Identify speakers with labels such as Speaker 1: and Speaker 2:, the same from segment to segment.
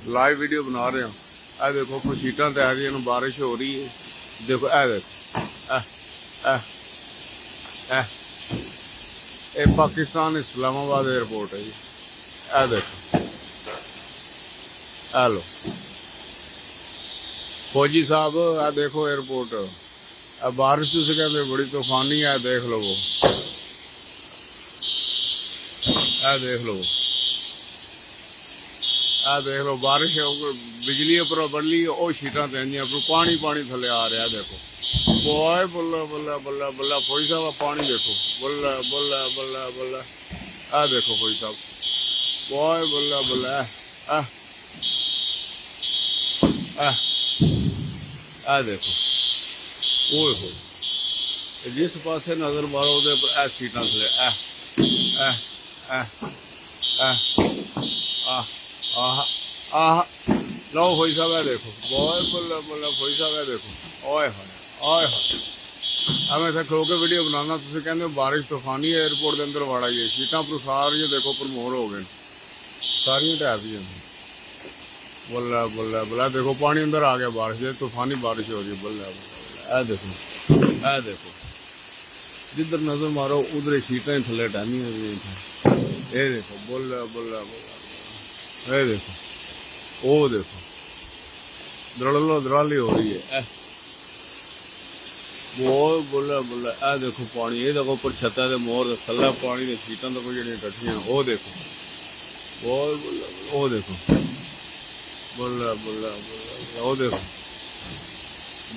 Speaker 1: Live video बना रहे हैं। ए देखो कुछ शीटा तैर रही हैं, बारिश हो रही है। देखो ए देखो ए पाकिस्तान इस्लामाबाद एयरपोर्ट है जी। ए देखो ए लो फौजी साहब, आ देखो एयरपोर्ट। अब बारिश तुझे कहते बड़ी तूफानी है, देख लो वो, आ देख लो, आ देख लो बारिश बिजली पर बड़ी ओ शीटा पैंदियां पर पानी पानी थले आ रहा। देखो बॉय बल्ला बल्ला बल्ला बल्ला फौजी साहब पानी देखो, बल्ला बल्ला बल्ला बल्ला। आ देखो फौजी साहब बॉय बल्ला बल्ला। आ आ आ देखो ओए हो, जिस पासे नजर मारो उधर पर ए सीटा थले ए ए ए ए आ आ लो फौजी साहब है देखो, बॉय बल्ला बल्ला फौजी साहब है देखो। ओए होए ओए होए, मैं इतना खलो के वीडियो बनाना, तुम कहते हो बारिश तूफानी है एयरपोर्ट के अंदर वाड़ा ही सीटा पर सारी देखो प्रमोर हो गए, सारियां ढह पी। बल्ला बल्ला बल्ला देखो पानी अंदर आ गया, बारिश तूफानी बारिश हो रही है। बल्ला बल्ला ए देखो ए देखो, जिधर नजर मारो उधर सीटा ही थले टानी हो रही है। ये देखो बल्ला बल्ला बल्ला, ये देखो ओ देखो दड़लो दड़ाली हो रही है। बहुत बोला बोला ए देखो पानी, ये देखो उपर छत्ता दे मोर थल्ला पानी दे सीटां तो कोई कट्ठियां। ओ देखो बहुत बोला, ओ देखो बोला बोला बोला, ओ देखो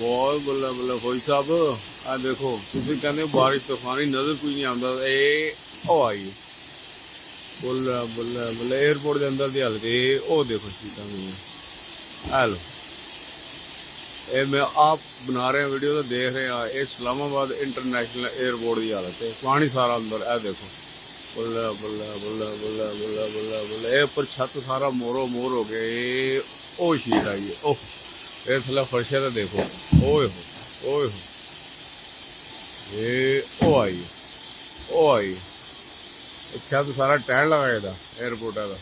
Speaker 1: बहुत बोला बोला फौजी साहब। आ देखो तुम कहते बारिश तूफानी नजर कोई नहीं आता, ए ओ आई बोला बोला बोला एयरपोर्ट के अंदर दी हालत ए ओ देखो सीटां आ लो। ये मैं आप बना रहे हैं वीडियो तो देख रहे हैं, ये इस्लामाबाद इंटरनेशनल एयरपोर्ट की हालत है, पानी सारा अंदर है देखो। बुल्ला बुल्ला बुल्ला बुल्ला बुल्ला बुल्ला बुल्ला, ये ऊपर छत सारा मोरो मोर हो गए। ओ शीट आई है, ओह ये थला फर्श है देखो, ओए हो ओए हो, ये ओ आई ओ आई, छत सारा टैंड लगाए था एयरपोर्ट का।